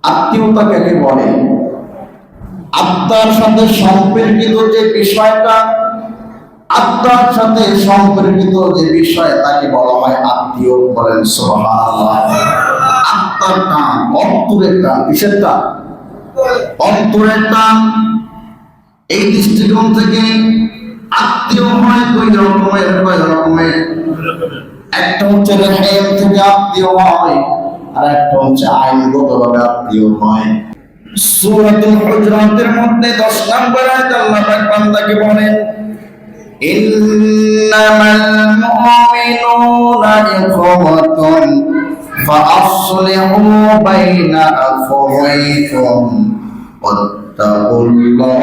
আত্মীয়তা কাকে বলে? আত্মার সাথে সম্পর্কিত যে বিষয়টা, আত্মার সাথে সম্পর্কিত যে বিষয় তাকে বলা হয় আত্মীয়। বলেন সুবহানাল্লাহ। আত্মার টান, অন্তরের টান। কিসের টান? অন্তরের টান। এই দৃষ্টিকোণ থেকে আত্মীয় হয় দুই রকমের। কয় রকমের? একটা হচ্ছে রেহেম থেকে আত্মীয় হয়, আর একটা হচ্ছে আইনগতভাবে আত্মীয় হয়। সূরাতুল হুজুরাতের মধ্যে 10 নম্বর আয়াতে আল্লাহ পাক বান্দাকে বলেন, ইন্নামাল মুমিনুনা ইখওয়াতুন ফাআসলিহু বাইনা আখাওয়াইকুম ওয়াত্তাকুল্লাহা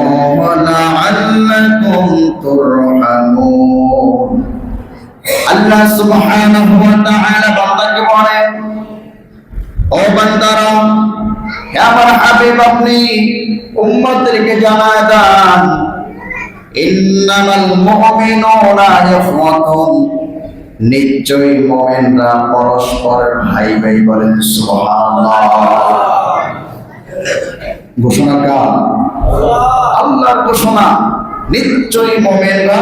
লাআল্লাকুম তুরহামুন। আল্লাহ সুবহানাহু ওয়া তাআলা বান্দাকে বলেন, ও বান্দারা, হে আমার হাবিব, আপনি উম্মতদেরকে জানায় দেন, ইন্নামাল মুমিনুনা ইখওয়াতুন, নিশ্চয়ই মুমিনরা পরস্পরের ভাই ভাই। বলেন সুবহানাল্লাহ। ঘোষণা কার? আল্লাহর ঘোষণা। নিশ্চয়ই মুমিনরা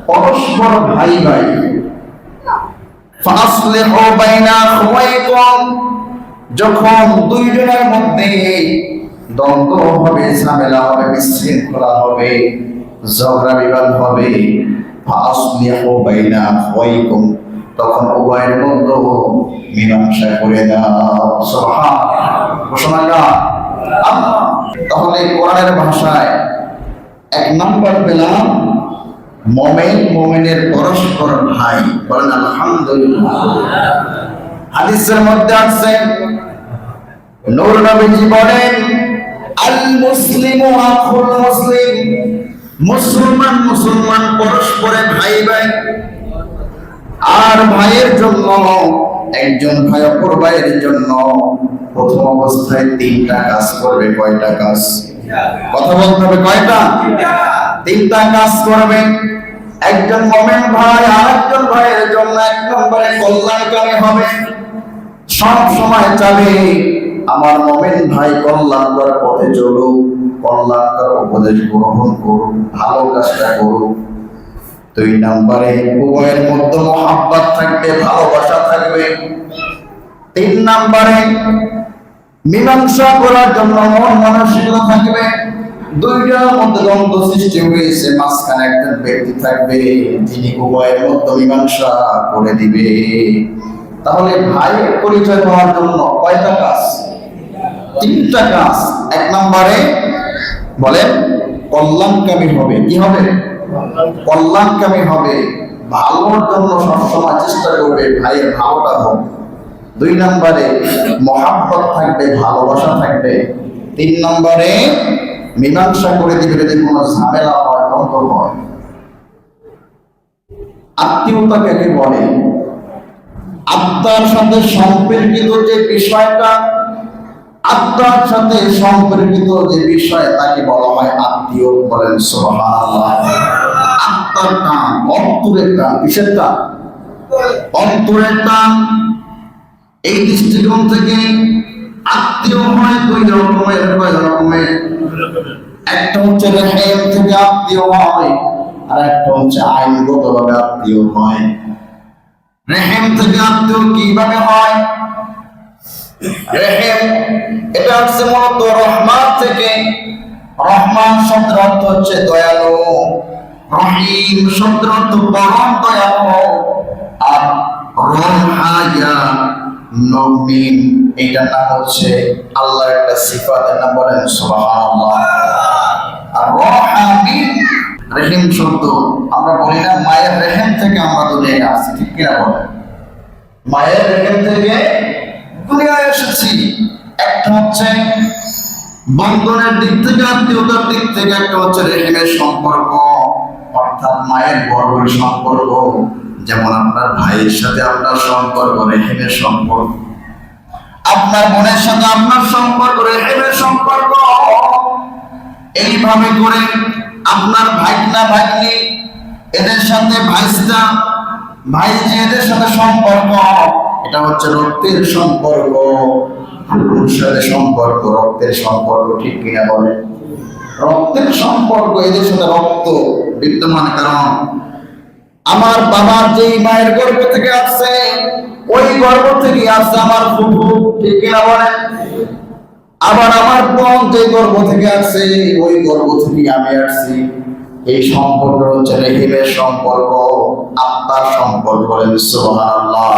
পরস্পর ভাই ভাই। ফাসলিহু বাইনা আখাওয়াইকুম, যখন দুইজনের মধ্যে দ্বন্দ্ব হবে, ঝামেলা হবে, বিশৃঙ্খলা হবে, ঝগড়া বিবাদ হবে, ফাসলিহু বাইনা আখাওয়াইকুম, তখন উভয়ের মধ্যে মীমাংসা করে দাও। সুবহানাল্লাহ। ঘোষণা কার? আল্লাহ। তাহলে কোরআনের ভাষায় 1 নম্বর পেলাম, মুমিন মুমিনের পরস্পর ভাই। বলেন আলহামদুলিল্লাহ। হাদিসের মধ্যে আছে, নূর নবীজি বলেন, আল মুসলিমু আখুল মুসলিম, মুসলমান মুসলমান পরস্পরে ভাই ভাই। আর ভাইয়ের জন্য, একজন ভাই অপর ভাইয়ের জন্য প্রথম অবস্থায় 3টা কাজ করবে। কয়টা কাজ? কথা বলতে হবে। কয়টা? 3টা কাজ করবে। একজন মুমিন ভাই আরেকজন ভাইয়ের জন্য 1 নম্বরে কল্যাণকামী হবে। সব সময় চাবে আমার মুমিন ভাই কল্যাণকর পথে চলুক, কল্যাণকর উপদেশ গ্রহণ করুক, ভালো কাজটা করুক। 2 নম্বরে উভয়ের মধ্যে মহব্বত থাকবে, ভালোবাসা থাকবে। 3 নম্বরে মীমাংসা করার জন্য মন মানসিকতা থাকবে। দুইটার মধ্যে দ্বন্দ্ব সৃষ্টি হয়েছে, মাঝখানে একজন ব্যক্তি থাকবে যিনি উভয়ের মধ্যে মীমাংসা করে দিবে। তাহলে ভাইয়ের পরিচয় পাওয়ার জন্য কয়টা কাজ? 3টা কাজ। 1 নম্বরে বলেন কল্যাণকামী হবে। কি হবে? কল্যাণকামী হবে, ভালোর জন্য সবসময় চেষ্টা করবে, ভাইয়ের ভালোটা হোক। 2 নম্বরে মহব্বত থাকবে, ভালোবাসা থাকবে। 3 নম্বরে মীমাংসা করে দিবে যদি কোনো ঝামেলা হয়, দ্বন্দ্ব হয়। আত্মীয়তা কাকে বলে? আত্মার সাথে সম্পর্কিত যে বিষয়টা, আত্মার সাথে সম্পর্কিত যে বিষয় তাকে বলা হয় আত্মীয়। বলেন সুবহানাল্লাহ। আত্মার টান, অন্তরের টান। কিসের টান? অন্তরের টান। এই দৃষ্টিকোণ থেকে আত্মীয় হয় দুই রকমের। কয় রকমের? একটা হচ্ছে রেহেম থেকে আত্মীয় হয়, আর একটা হচ্ছে আইনগতভাবে আত্মীয় হয়। রেহেম থেকে আত্মীয় কিভাবে হয়? রেহেম এটা হচ্ছে মূলত রহমান থেকে। রহমান শব্দের অর্থ হচ্ছে দয়ালু, রহিম শব্দের অর্থ পরম দয়ালু, আর রহমায়া নবীন এটা নাম হচ্ছে আল্লাহর একটা সিফাতের নাম। বলেন সুবহানাল্লাহ। আর রহমিন রহিম শব্দ আমরা বলি না, মায়ের রেহেম থেকে আমরা দুনিয়ায় আসছি, ঠিক কিনা বলেন? মায়ের রেহেম থেকে দুনিয়ায় এসেছি। একটা হচ্ছে বন্ধনের দিক থেকে, আত্মীয়তার দিক থেকে, একটা হচ্ছে রেহেমের সম্পর্ক, অর্থাৎ মায়ের গর্ভের সম্পর্ক। যেমন আপনার ভাইয়ের সাথে আপনার সম্পর্ক রেহেমের সম্পর্ক, আপনার বোনের সাথে আপনার সম্পর্ক রেহেমের সম্পর্ক। এইভাবে করে আপনার ভাইনা ভাগ্নি এদের সাথে ভাইস্তা ভাইজি এদের সাথে সম্পর্ক, এটা হচ্ছে রক্তের সম্পর্ক। ফুফুর সাথে সম্পর্ক রক্তের সম্পর্ক, ঠিক কিনা বলে? রক্তের সম্পর্ক, এদের সাথে রক্ত বিদ্যমান। কারণ আমার বাবার যেই মায়ের গর্ভ থেকে আসছে ওই গর্ভ থেকে আসছে আমার ফুফু, ঠিক কিনা বলেন? আবার আমার বোন যে গর্ভ থেকে আসছে ওই গর্ভ থেকে আমি আসছি। এই সম্পর্ক হচ্ছে রেহিমের সম্পর্ক, আত্মার সম্পর্ক। বলেন সুবহানাল্লাহ।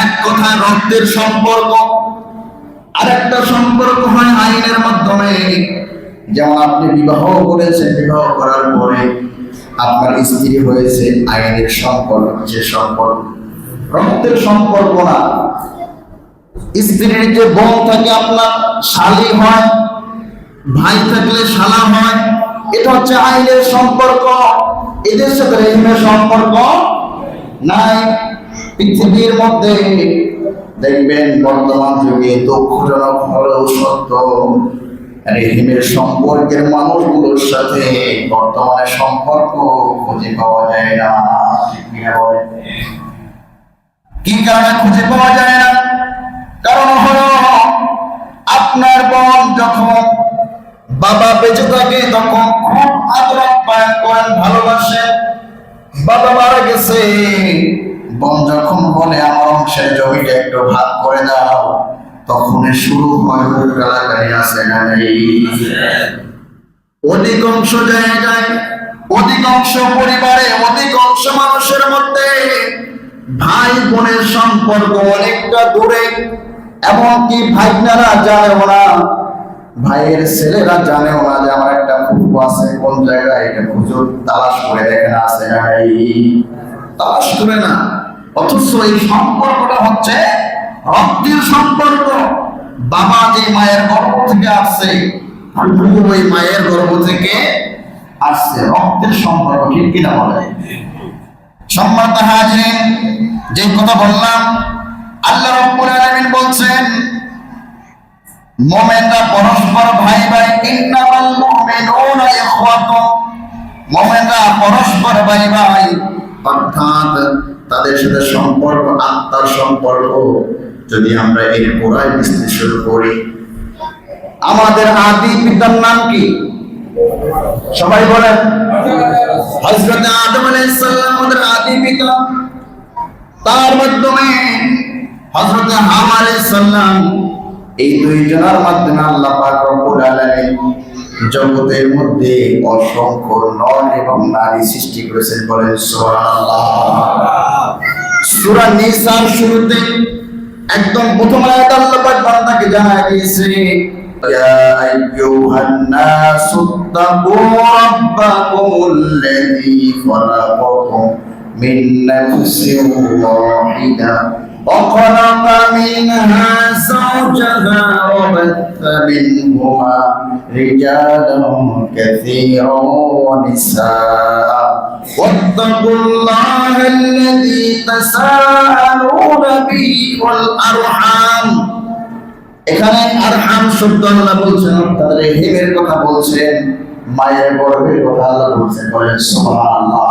এক কথায় রক্তের সম্পর্ক। আরেকটা সম্পর্ক হয় আইনের মাধ্যমে। যেমন আপনি বিবাহ করেছেন, বিবাহ করার পরে আপনার স্ত্রী হয়েছে, আইনের সম্পর্ক, যে সম্পর্ক রক্তের সম্পর্ক না। স্ত্রীর যে বোন থাকে আপনার শালী হয়, ভাই থাকলে শালা হয়, এটা হচ্ছে আইনের সম্পর্ক। এদের সাথে রেহিমের সম্পর্ক নাই। পৃথিবীর মধ্যে দেখবেন বর্তমান যুগে দুঃখজনক হলেও সত্য, রেহিমের সম্পর্কের মানুষগুলোর সাথে বর্তমানে সম্পর্ক খুঁজে পাওয়া যায় না। কি কারণে খুঁজে পাওয়া যায় না? কারণ হলো আপনার বোন যখন বাবা বেঁচে থাকে তখন খুব আদর আপ্যায়ন করেন, ভালোবাসেন। বাবা মারা গেছে, বোন যখন বলে আমার অংশের জমিটা একটু ভাগ করে দাও, তখন শুরু হয় গালাগালি, আছে না নেই? অধিকাংশ জায়গায়, অধিকাংশ পরিবারে, অধিকাংশ মানুষের মধ্যে ভাই বোনের সম্পর্ক অনেকটা দূরে। এমনকি ভাইনারা জানেও না, ভাইয়ের ছেলেরা জানেও না যে আমার একটা ফুফু আছে কোন জায়গায়, এটা হুজুর তালাশ করে দেখেন আছে না, এই তালাশ করে না। অথচ এই সম্পর্কটা হচ্ছে রক্তের সম্পর্ক। বাবা যে মায়ের গর্ভ থেকে আসছে, ফুফু ওই মায়ের গর্ভ থেকে আসছে, রক্তের সম্পর্ক, ঠিক কিনা বলে? সম্মানিত হাজিরিন, যে কথা বললাম, আল্লাহ রাব্বুল আলামিন বলছেন মুমিনরা পরস্পর ভাই ভাই, ইন্নামাল মুমিনুনা ইখওয়াতুন, মুমিনরা পরস্পর ভাই ভাই, অর্থাৎ তাদের সাথে সম্পর্ক আত্মার সম্পর্ক। যদি আমরা এই পুরাই বিশ্লেষণ করি, আমাদের আদি পিতার নাম কি? সবাই বলেন। হযরত আদম আলাইহিস সালাম আমাদের আদি পিতা। তার মাধ্যমে হযরত হাওয়া আলাইহিস সালাম, এই দুইজনের মাধ্যমে আল্লাহ পাক রব্বুল আলামিন জগতের মধ্যে অসংখ্য নর এবং নারী সৃষ্টি করেছেন। বলেন সুবহানাল্লাহ। সূরা নিসার শুরুতে একদম প্রথম আয়াত আল্লাহ পাক বান্দাকে জানায় দিয়েছে, ইয়া আইয়ুহান নাসু তাকু রাব্বাকুমুল্লাযী খালাকাকুম মিন নাফসিন ওয়াহিদা وخلق منها زوجها وبث منهما رجالا كثيرا ونساء واتقوا الله الذي تساءلون به والأرحام। এখানে আরহাম শব্দ আল্লাহ বলছেন, তাদের রেহিমের কথা বলছেন, মায়ের গর্ভের কথা আল্লাহ বলছেন। বলেন সুবহানাল্লাহ।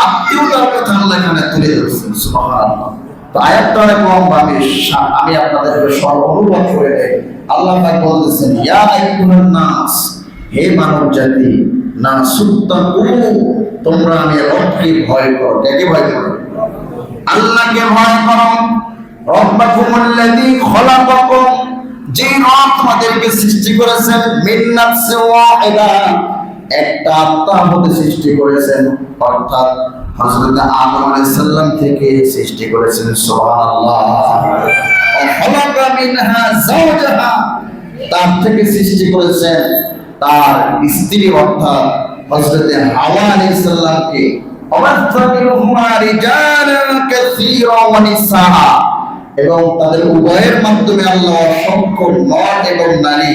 আত্মীয়তার কথা আল্লাহ এখানে তুলে ধরছেন। সুবহানাল্লাহ। তো আয়াতটা অনেক লম্বা, আমি আপনাদেরকে সব অনুবাদ করে দেই। আল্লাহ পাক বলতেছেন, ইয়া আইয়ুহান নাস, হে মানব জাতি, নাসুত্তাকু, তোমরা আমি রবকে ভয় করো। কাকে ভয় করো? আল্লাহকে ভয় করো। রব্বাকুমুল্লাযী খালাকাকুম, যে রব তোমাদেরকে সৃষ্টি করেছেন, মিন নাফসিন ওয়াহিদা, একটা আত্মার মধ্যে সৃষ্টি করেছেন, অর্থাৎ হযরত আদম আলাইহিস সালাম থেকে সৃষ্টি করেছেন। সুবহানাল্লাহ। খালাকা মিনহা যাওজাহা, তার থেকে সৃষ্টি করেছেন তার স্ত্রী অর্থাৎ হযরত হাওয়া আলাইহিস সালামকে। ওয়াবাথা মিনহুমা রিজালান কাসীরা ওয়া নিসা, এবং তাদের উভয়ের মাধ্যমে আল্লাহ অসংখ্য নর এবং নারী,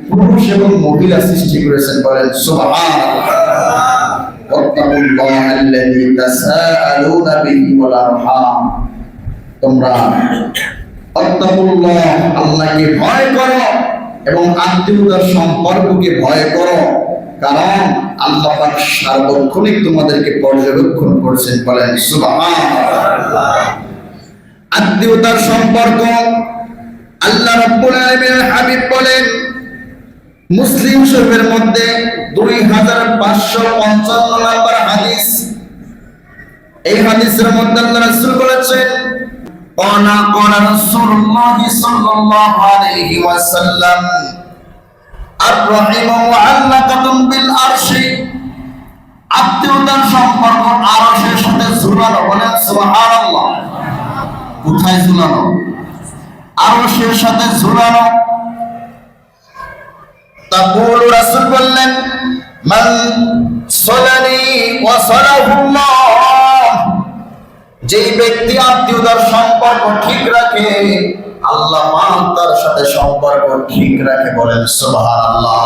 পুরুষ এবং মহিলা সৃষ্টি করেছেন। বলেন সুবহানাল্লাহ। ওয়াত্তাকুল্লাহাল্লাযী তাসাআলুনা বিহি ওয়াল আরহাম, তোমরা ওয়াত্তাকুল্লাহ, আল্লাহকে ভয় করো এবং আত্মীয়তার সম্পর্ককে ভয় করো, কারণ আল্লাহ পাক সার্বক্ষণিক তোমাদেরকে পর্যবেক্ষণ করছেন। বলেন সুবহানাল্লাহ। আত্মীয়তার সম্পর্ক আল্লাহ রাব্বুল আলামিনের হাবিব বলেন, মুসলিম শরীফের মধ্যে 2555 নম্বর হাদিস, এই হাদিসের মধ্যে আল্লাহ রাসূল বলেছেন, قال رسول الله صلى الله عليه وسلم الرحم معلقة بالعرش, আত্মীয়তার সম্পর্ক আরশের সাথে ঝুলানো। বলেন সুবহানাল্লাহ। কোথায় ঝুলানো? আরশের সাথে ঝুলানো। তাকুল রাসূল বললেন, মান সালানি ওয়া সালাহুল্লাহ, যেই ব্যক্তি আত্মীয়তার সম্পর্ক ঠিক রাখে আল্লাহ পাক তার সাথে সম্পর্ক ঠিক রাখে। বলেন সুবহানাল্লাহ।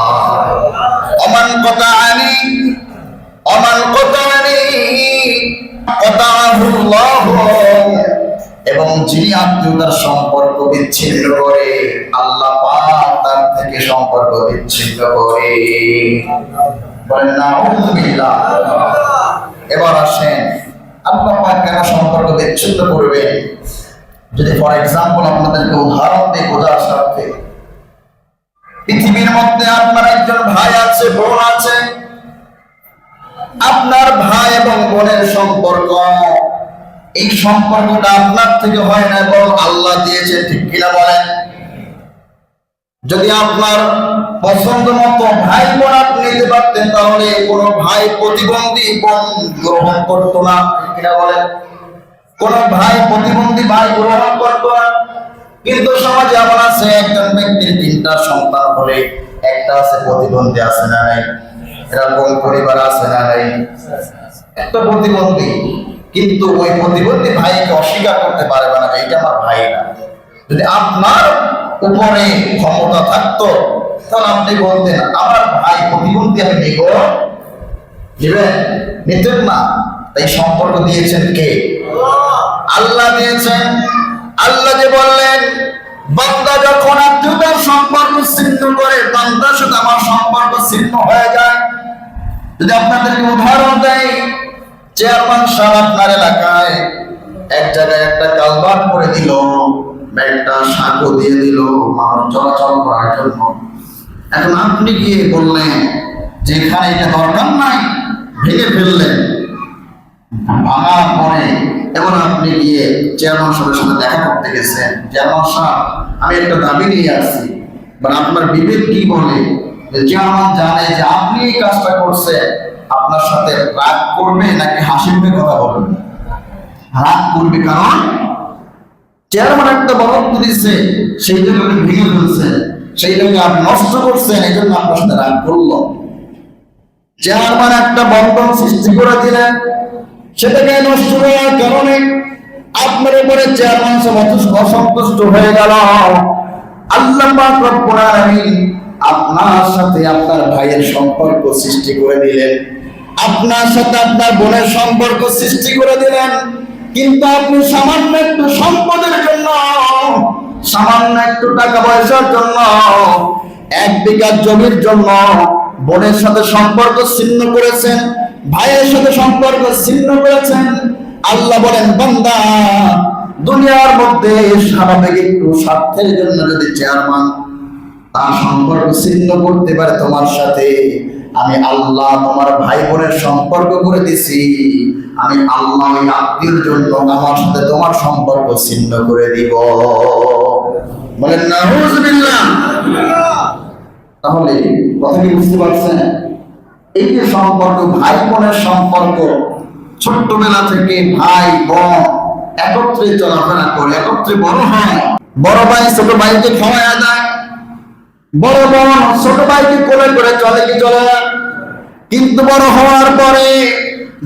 ওমান কতাআনি কতাআহুল্লাহ, এবং যিনি আত্মীয়তার সম্পর্ক বিচ্ছিন্ন করে আল্লাহ পাক তার থেকে সম্পর্ক বিচ্ছিন্ন করে। বলেন নাউযুবিল্লাহ। এবার আসেন, আল্লাহ পাক কেন সম্পর্ক বিচ্ছিন্ন করবে? যদি ফর এক্সাম্পল আপনাদেরকে উদাহরণ দিয়ে বোঝার স্বার্থে, পৃথিবীর মধ্যে আপনার একজন ভাই আছে, বোন আছে। আপনার ভাই এবং বোনের সম্পর্ক, এই সম্পর্কটা আপনার থেকে হয় না, বরং আল্লাহ দিয়েছে। ঠিক কিনা বলেন? যদি আপনার পছন্দ মতো ভাই বোন আপনি নিতে পারতেন, তাহলে কোন ভাই প্রতিবন্ধী বোন গ্রহণ করতো না। কিনা বলেন? কোন ভাই প্রতিবন্ধী ভাই গ্রহণ করতো না। কিন্তু সমাজে এমন আছে, একজন ব্যক্তির 3টা সন্তান হলে একটা আছে প্রতিবন্ধী, আছে না নাই? এরকম পরিবার আছে না নাই? একটা প্রতিবন্ধী, কিন্তু ওই প্রতিবন্ধী ভাইকে অস্বীকার করতে পারবে না যে এটা আমার ভাই না। যদি আপনার উপরে ক্ষমতা থাকতো, তাহলে আপনি বলতেন আমার ভাই প্রতিবন্ধী, আমি নিব, নেবেন? নিতেন না। তাই সম্পর্ক দিয়েছেন কে? আল্লাহ দিয়েছেন। আল্লাহ যে বললেন, বান্দা যখন আত্মীয়তার সম্পর্ক ছিন্ন করে, বান্দার সাথে আমার সম্পর্ক ছিন্ন হয়ে যায়। যদি আপনাদেরকে উদাহরণ দেয়, চেয়ারম্যান সাহেব আপনার এলাকায় এক জায়গায় একটা কালভার্ট করে দিল, একটা সাঁকো দিয়ে দিল মানুষ চলাচল করার জন্য। এখন আপনি গিয়ে বললেন যে এখানে এটা দরকার নাই, ভেঙে ফেললেন। ভাঙার পরে এবং আপনি গিয়ে চেয়ারম্যান সাহেবের সাথে দেখা করতে গেছেন, চেয়ারম্যান সাহেব আমি একটা দাবি নিয়ে আসছি, বাট আপনার বিবেক কি বলে? চেয়ারম্যান জানে যে আপনি এই কাজটা করছেন, আপনার সাথে রাগ করবে নাকি হাসি মুখে কথা বলবে? রাগ করবে, কারণ চেয়ারম্যান একটা বরাদ্দ দিচ্ছে, সেইটাকে আপনি ভেঙে ফেলছেন, সেইটাকে আপনি নষ্ট করছেন, এই জন্য আপনার সাথে রাগ করলো। চেয়ারম্যান একটা বন্টন সৃষ্টি করে দিলেন, সেটাকে নষ্ট করার কারণে আপনার উপরে চেয়ারম্যান অসন্তুষ্ট হয়ে গেল। আল্লাহ পাক রব্বুল আলামিন আপনার সাথে আপনার ভাইয়ের সম্পর্ক সৃষ্টি করে দিলেন, আপনার সাথে আপনার বোনের সম্পর্ক সৃষ্টি করে দিলেন। কিন্তু আপনি সামান্য একটু সম্পদের জন্য, সামান্য একটু টাকা পয়সার জন্য, 1 বিঘা জমির জন্য বোনের সাথে সম্পর্ক ছিন্ন করেছেন, ভাইয়ের সাথে সম্পর্ক ছিন্ন করেছেন। আল্লাহ বলেন, বান্দা দুনিয়ার মধ্যে স্বাভাবিক একটু স্বার্থের জন্য যদি চেয়ারম্যান তার সম্পর্ক ছিন্ন করতে পারে তোমার সাথে, আমি আল্লাহ তোমার ভাই বোনের সম্পর্ক করে দিছি, আমি আল্লাহ ওই আত্মীয়র জন্য আমার সাথে তোমার সম্পর্ক ছিন্ন করে দিব। বলেন নাউযুবিল্লাহ। তাহলে কথা কি বুঝতে পারছেন? এই যে সম্পর্ক, ভাই বোনের সম্পর্ক, ছোট্টবেলা থেকে ভাই বোন একত্রে চলাফেরা করে, একত্রে বড় হয়। বড় ভাই ছোট ভাইকে খাওয়ায়া দেয়, বড় বোন ছোট ভাইকে কোলে করে চলে কি চলে না? কিন্তু বড় হওয়ার পরে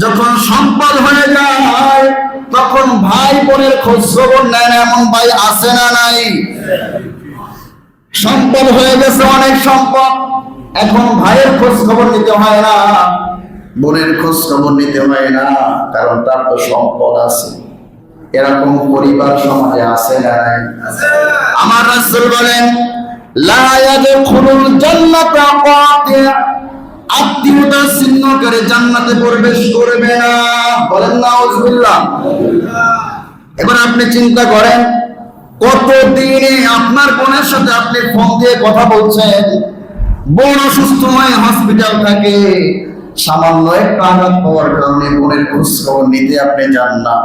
যখন সম্পদ হয়ে যায়, তখন ভাই বোনের খোঁজ খবর নেয় না, এমন ভাই আছে না নাই? সম্পদ হয়ে গেছে, অনেক সম্পদ, এখন ভাইয়ের খোঁজ খবর নিতে হয় না, বোনের খোঁজ খবর নিতে হয় না, কারণ তার তো সম্পদ আছে। এরকম পরিবার সমাজে আছে না নাই? আমার রাসূল বলেন, লা ইয়াদখুলুল জান্নাতা কাতি', আত্মীয়তা ছিন্ন করে জান্নাতে প্রবেশ করবে না। বলেন নাউযুবিল্লাহ। এবার আপনি চিন্তা করেন, কতদিনে আপনার বোনের সাথে আপনি ফোন দিয়ে কথা বলছেন, বোন অসুস্থ হয়ে হসপিটাল থাকে, সামান্য একটা আঘাত পাওয়ার কারণে বোনের খোঁজ খবর নিতে আপনি যান না,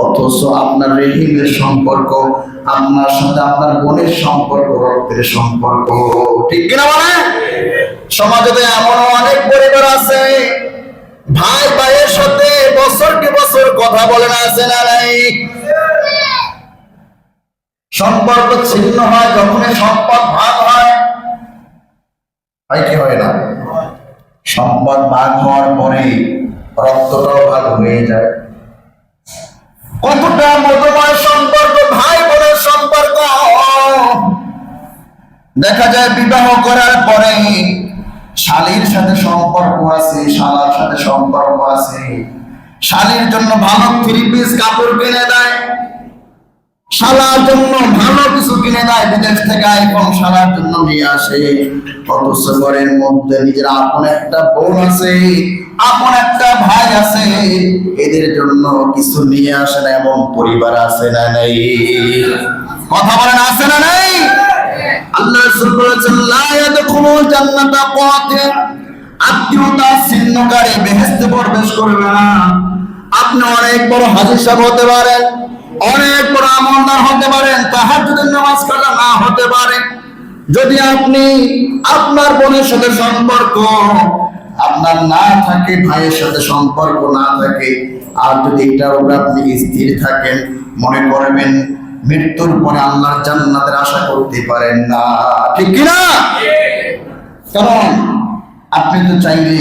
অথচ আপনার রেহিমের সম্পর্ক, আপনার সাথে আপনার বোনের সম্পর্ক রক্তের সম্পর্ক, ঠিক কিনা বলে? সমাজে এমন অনেক পরিবার আছে ভাই ভাইয়ের সাথে বছরকে বছর কথা বলে না, আছে না নাই? সম্পর্ক ছিন্ন হয় যখনই সম্পদ ভাগ হয়, কি হয় না? সম্পদ ভাগ হওয়ার পরে রক্তটাও ভাগ হয়ে যায়। কতটা মধুময় সম্পর্ক ভাই বোনের সম্পর্ক! দেখা যায় বিবাহ করার পরে শালীর সাথে সম্পর্ক আছে, শালার সাথে সম্পর্ক আছে। শালীর জন্য ভালো 3 পিস কাপড় কিনে দেয়, শালার জন্য ভালো কিছু কিনে দেয়, বিদেশ থেকে আইফোন শালার জন্য নিয়ে আসে। অথচ ঘরের মধ্যে নিজের আপন একটা বোন আছে, আপন একটা ভাই আছে, এদের জন্য কিছু নিয়ে আসে না, এমন পরিবার আছে না নাই? কথা বলেন, আছে না নাই? আল্লাহ রাসূল বলেছেন, লা ইয়াদখুলুল জান্নাতা কাতির, আত্মীয়তা ছিন্নকারী বেহেশতে প্রবেশ করবে না। আপনি অনেক বড় হাজী সাহেব হতে পারেন, অনেক বড় আমলদার হতে পারেন, তাহাজ্জুদের নামাজ কাজা না হতে পারে, যদি আপনি আপনার বোনের সাথে সম্পর্ক আপনার না থাকে, ভাইয়ের সাথে সম্পর্ক না থাকে, আর যদি এটার উপরে আপনি স্থির থাকেন, মনে করবেন মৃত্যুর পরে আল্লাহর জান্নাতের আশা করতে পারেন না, ঠিক কিনা? কারণ আপনি তো চাইলে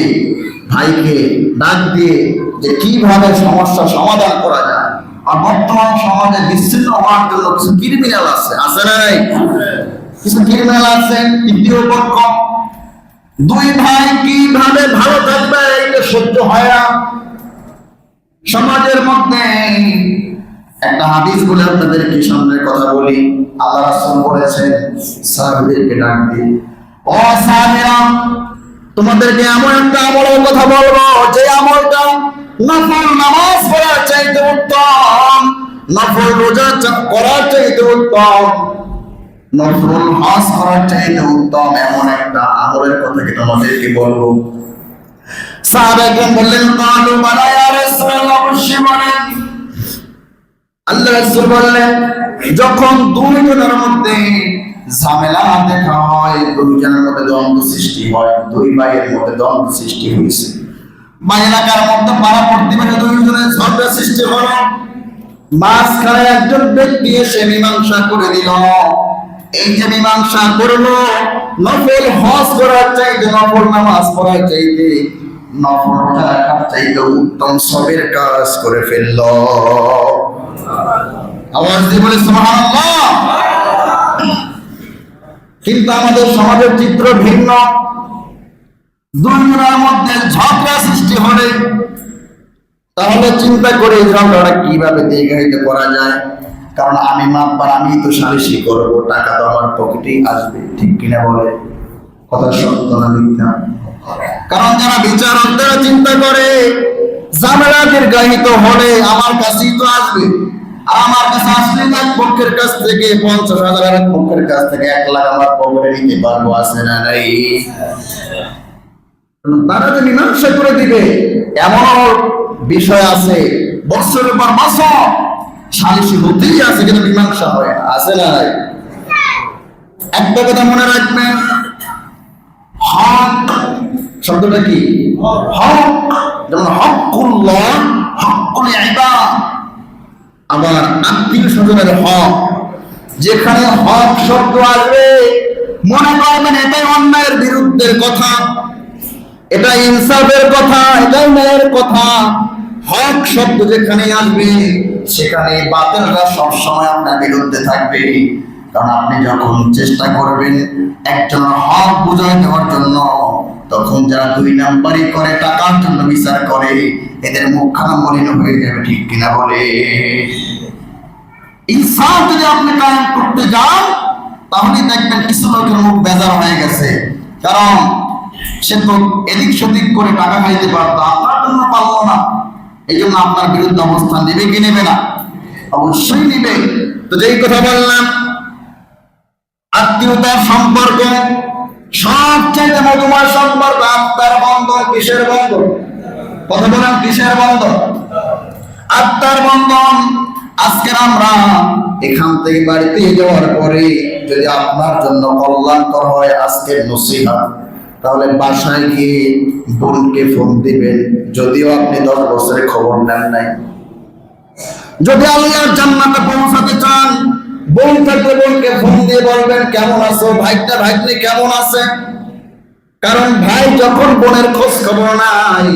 ভাইকে ডাক দিয়ে যে কিভাবে সমস্যা সমাধান করা যায়। আর বর্তমান সমাজে বিচ্ছিন্ন হওয়ার জন্য কিছু ক্রিমিনাল আছে, আছে না নাই? কিছু ক্রিমিনাল আছে, তৃতীয় পক্ষ। দুই ভাই কিভাবে ভালো থাকবে এটা সহ্য হয় না। সমাজের মধ্যে একটা হাদিস বলে আপনাদেরকে সামনে কথা বলি। আল্লাহ রাসূল বলেছেন সাহাবীদেরকে ডাক দিয়ে, ও সাহাবীরা, তোমাদেরকে এমন একটা আমলের কথা বলবো যে আমলটা নফল নামাজ পড়ার চাইতে উত্তম, নফল রোজা করার চাইতে উত্তম, নফল হজ করার চাইতে উত্তম। এমন একটা আমলের কথা কি তোমাদেরকে বলবো? সাহাবাগণ বললেন, কালু বালা ইয়া রাসূলুল্লাহ, অবশ্যই বলেন। আল্লাহ রাসূল বললেন, যখন দুইজনের মধ্যে ঝামেলা দেখা হয়, দুইজনের মধ্যে দ্বন্দ্ব সৃষ্টি হয়, দুই ভাইয়ের মধ্যে দ্বন্দ্ব সৃষ্টি হয়েছে, বা এলাকার মধ্যে পাড়া প্রতিবেশী দুইজনের ঝগড়া সৃষ্টি হলো, মাঝখানে একজন ব্যক্তি এসে মীমাংসা করে দিল। এই যে মীমাংসা করলো, নফল হজ করার চাইতে, নফল নামাজ পড়ার চাইতে, নফল রোজা রাখার চাইতে উত্তম সবের কাজ করে ফেললো। আওয়াজ দিয়ে বলে সুবহানাল্লাহ। কিন্তু আমাদের সমাজের চিত্র ভিন্ন। দুইজনের মধ্যে ঝগড়া সৃষ্টি হলে তাহলে চিন্তা করে ঝগড়াটা কিভাবে দীর্ঘায়িত করা যায়। কারণ আমি মাপবার, আমি তো সালিশি করবো, টাকা তো আমার পকেটেই আসবে, ঠিক কিনা বলে? কথা সত্য না মিথ্যা? কারণ যারা বিচারক তারা চিন্তা করে ঝামেলা দীর্ঘায়িত হলে আমার কাছেই তো আসবে, আর আমার কাছে আসলে এক পক্ষের কাছ থেকে 50,000, এক পক্ষের কাছ থেকে 1 লাখ আমার পকেটে নিতে পারবো, আছে না নাই? তারা যে মীমাংসা করে দিবে এমন বিষয় আছে, বছরের পর বছর সালিশি হতেই আছে, কিন্তু মীমাংসা হয় না, আছে না নাই? একটা কথা মনে রাখবেন, হক শব্দটা কি? হক, যেমন হকুল্লাহ, হকুল ইবাদ। আবার আত্মীয় স্বজনের হক, যেখানে হক শব্দ আসবে মনে করবেন এটাই অন্যায়ের বিরুদ্ধের কথা, এটা ইনসাফের কথা, এটাই ন্যায়ের কথা। হক শব্দ যেখানে আসবে সেখানে বাতিলরা সবসময় আপনার বিরুদ্ধে থাকবে। কারণ আপনি যখন চেষ্টা করবেন একজনের হক বুঝাই দেওয়ার জন্য, তখন যারা 2 নাম্বারি করে, টাকার জন্য বিচার করে, এদের মুখখানা মলিন হয়ে যাবে, ঠিক কিনা বলে? ইনসাফ যদি আপনি কায়েম করতে যান তাহলে দেখবেন কিছু লোকের মুখ বেজার হয়ে গেছে, কারণ সে তো এদিক সেদিক করে টাকা খাইতে পারতো, আপনার জন্য পারলো না, এই জন্য আপনার বিরুদ্ধে অবস্থান নেবে কি নেবে না? অবশ্যই নিবে। তো যেই কথা বললাম, আত্মীয়তার সম্পর্ক সবচেয়ে মধুময় সম্পর্ক আত্মার বন্ধন। কিসের বন্ধন? কথা বলেন, কিসের বন্ধন? আত্মার বন্ধন। আজকের আমরা এখান থেকে বাড়িতে যাওয়ার পরে যদি আপনার জন্য কল্যাণকর হয় আজকের নসিহত, তাহলে বাসায় গিয়ে বোনকে ফোন দিবেন, যদিও আপনি 10 বছরের খবর নেন নাই। যদি আল্লাহর জান্নাতে পৌঁছাতে চান, বোন থাকলে বোনকে ফোন দিয়ে বলবেন কেমন আছো, ভাইটা ভাগ্নি কেমন আছে। কারণ ভাই যখন বোনের খোঁজ খবর নাই,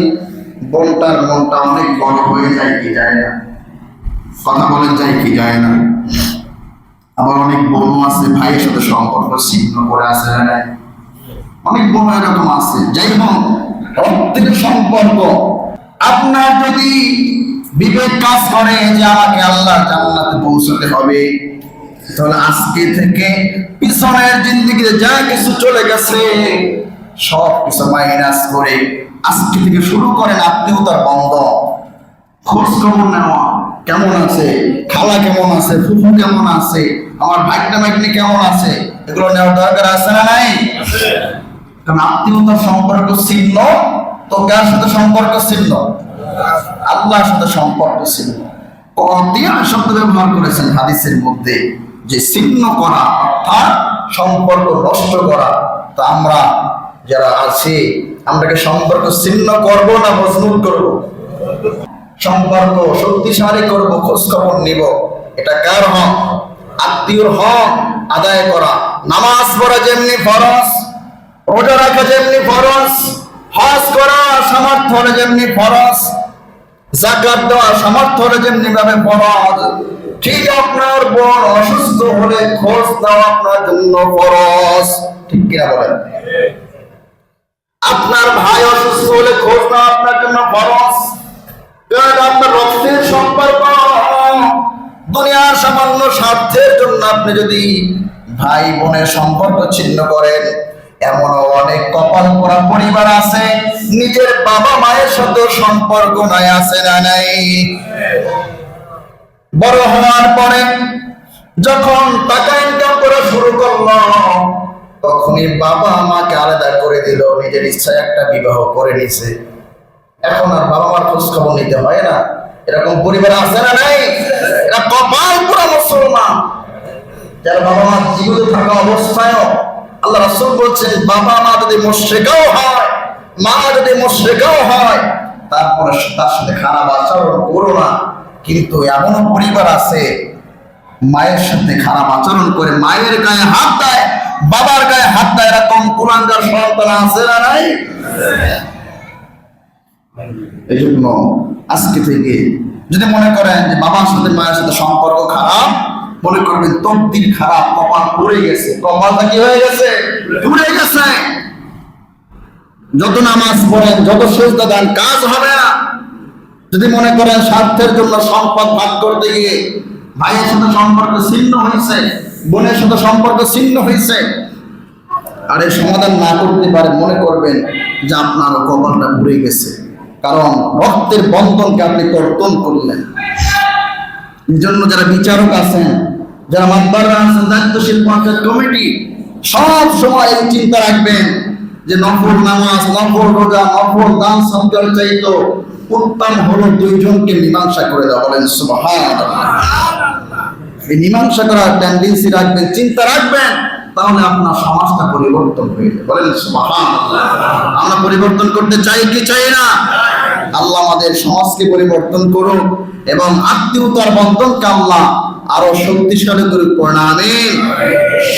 বোনটার মনটা অনেক বড় হয়ে যায় কি যায় না? কথা বলেন, যায় কি যায় না? আবার অনেক বোন আছে ভাইয়ের সাথে সম্পর্ক ছিন্ন করে আছে, অনেক বোন এরকম আছে। যাই হোক, প্রত্যেক সম্পর্ক আপনার যদি বিবেক কাজ করে যে আমাকে আল্লাহর জান্নাতে পৌঁছাতে হবে, তাহলে আজকে থেকে পিছনের জিন্দেগিতে যা কিছু চলে গেছে সব কিছু মাইনাস করে আজকে থেকে শুরু করেন আত্মীয়তার বন্ধন। খোঁজ খবর নেওয়া, কেমন আছে খালা, কেমন আছে ফুফু, কেমন আছে আমার ভাগ্না ভাগ্নি, কেমন আছে, এগুলো নেওয়ার দরকার আছে না নাই? কারণ আত্মীয়তার সম্পর্ক ছিন্ন তো কার সাথে সম্পর্ক ছিন্ন? আল্লাহর সাথে সম্পর্ক ছিন্ন। কতিয়া শব্দ ব্যবহার করেছেন হাদিসের মধ্যে, যে ছিন্ন করা অর্থাৎ সম্পর্ক নষ্ট করা। তা আমরা যারা আছি, আমরাকে সম্পর্ক ছিন্ন করব না মজবুত করব? সম্পর্ক শক্তিশালী করব, খোঁজ খবর নিব। এটা কার হক? আত্মীয়র হক আদায় করা। নামাজ পড়া যেমনি ফরজ, রোজা রাখা যেমনি ফরজ, হজ করা সামর্থ্য হলে যেমনি ফরজ, যাকাত দেওয়া সামর্থ্য হলে যেমনি ভাবে ফরজ, ঠিক আপনার বোন অসুস্থ হলে খোঁজ দেওয়া আপনার জন্য ফরজ। ঠিক কিনা বলেন? আপনার ভাই অসুস্থ হলে খোঁজ দেওয়া আপনার জন্য ফরজ। কারণ আপনার রক্তের সম্পর্ক, দুনিয়ার সামান্য স্বার্থের জন্য আপনি যদি ভাই বোনের সম্পর্ক ছিন্ন করেন, এমনও অনেক কপাল পোড়া পরিবার আছে নিজের বাবা মায়ের সাথে সম্পর্ক নাই, আছে না নাই? বড় হওয়ার পরে যখন টাকা ইনকাম করা শুরু করলো, তখনই বাবা মাকে আলাদা করে দিল, নিজের ইচ্ছায় একটা বিবাহ করে নিছে। এখন আর বাবা মার খোঁজ খবর নিতে হয় না। এরকম পরিবার আছে না নাই? এরা কপাল পোড়া মুসলমান, যার বাবা মা জীবিত থাকা অবস্থায়ও আল্লাহ রাসূল বলছেন বাবা মা যদি মুশরিকও হয়, মা যদি মুশরিকও হয়, তারপরে তার সাথে খারাপ আচরণ করো না। কিন্তু এমনও পরিবার আছে মায়ের সাথে খারাপ আচরণ করে মায়ের গায়ে হাত দেয়, বাবার গায়ে হাত দেয়, এরকম কুলাঙ্গার সন্তান আছে না নাই? এই জন্য আজকে থেকে যদি মনে করেন যে বাবার সাথে মায়ের সাথে সম্পর্ক খারাপ, মনে করবেন তকদির খারাপ, কপাল পড়ে গেছে। কপালটা কি হয়ে গেছে? পুড়ে গেছে। যত নামাজ পড়েন, যত সিজদা দেন, কাজ হবে না। যদি মনে করেন স্বার্থের জন্য সম্পদ ভাগ করতে গিয়ে ভাইয়ের সাথে সম্পর্ক ছিন্ন হয়েছে, বোনের সাথে সম্পর্ক ছিন্ন হয়েছে, আর এর সমাধান না করতে পারে, মনে করবেন যে আপনার কপালটা পুড়ে গেছে। কারণ রক্তের বন্ধনকে আপনি কর্তন করলেন। এই জন্য যারা বিচারক আছেন, যারা মাতবাররা আছেন, দায়িত্বশীল পঞ্চায়েত কমিটি, সব সময় এই চিন্তা রাখবেন যে নফল নামাজ, নফল রোজা, নফল দান সদকার চাইতো উত্তম হলো দুইজনকে মীমাংসা করে দেওয়া। বলেন সুবহানাল্লাহ। এই মীমাংসা করার টেন্ডেন্সি রাখবেন, চিন্তা রাখবেন, তাহলে আপনার সমাজটা পরিবর্তন হয়ে যাবে। বলেন সুবহানাল্লাহ। আমরা পরিবর্তন করতে চাই কি চাই না? আল্লাহ আমাদের সমাজকে পরিবর্তন করুন এবং আত্মীয়তার বন্ধনকে আল্লাহ আরো শক্তিশালী করে পড়েন। আমিন।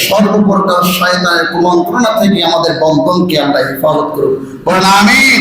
সর্বপ্রকার শয়তানের কুমন্ত্রণা থেকে আমাদের বন্ধনকে আমরা হেফাজত করুন। পড়েন আমিন।